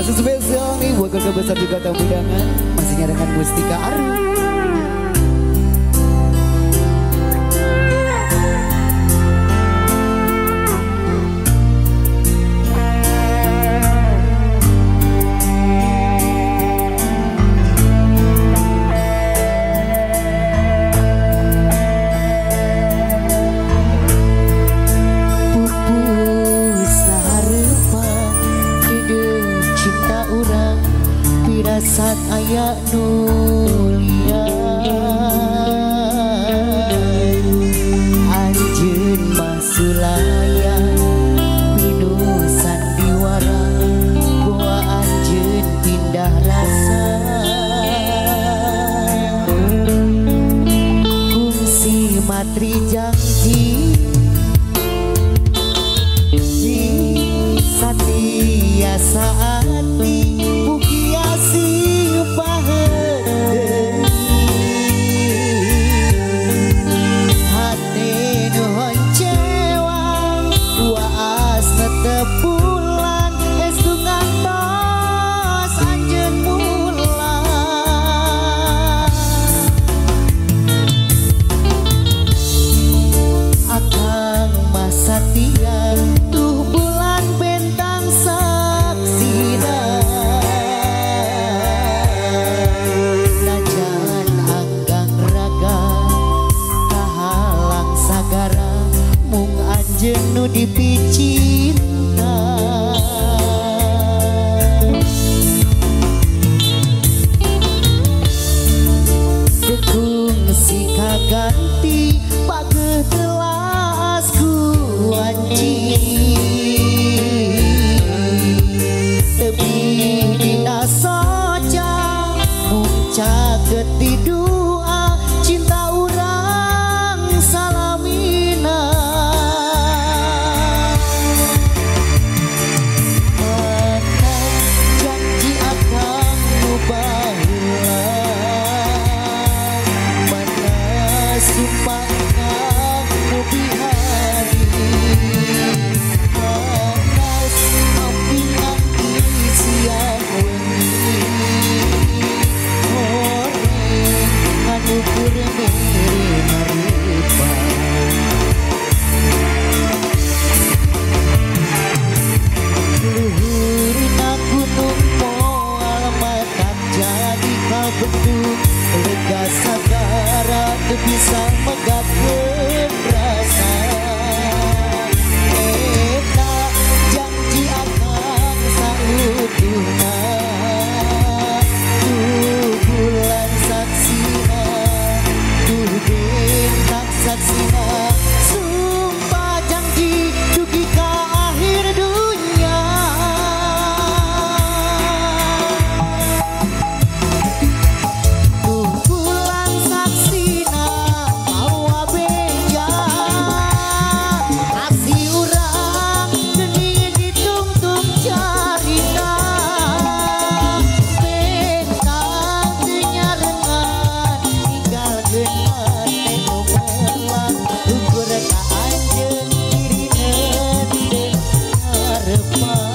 Masih spesial nih buat keluarga besar juga tamu undangan. Masihnya dengan Mustika Arum. Saat ayah nulia anjeun masulaya pinusan diwara gua anjeun pindah rasa kungsi matri janji satria saati jenuh dipicinta dekung si kaganti pageh telas ku wanci lebih dina soja muncak ketidua cinta urang salamina lega sagara bisa megakeun rasa eta janji akan sautuhna tuh bulan saksina tuh bintang saksina sumpah janji dugi ka akhir dunia. Ukur ka anjeun dirineun deung ngarepa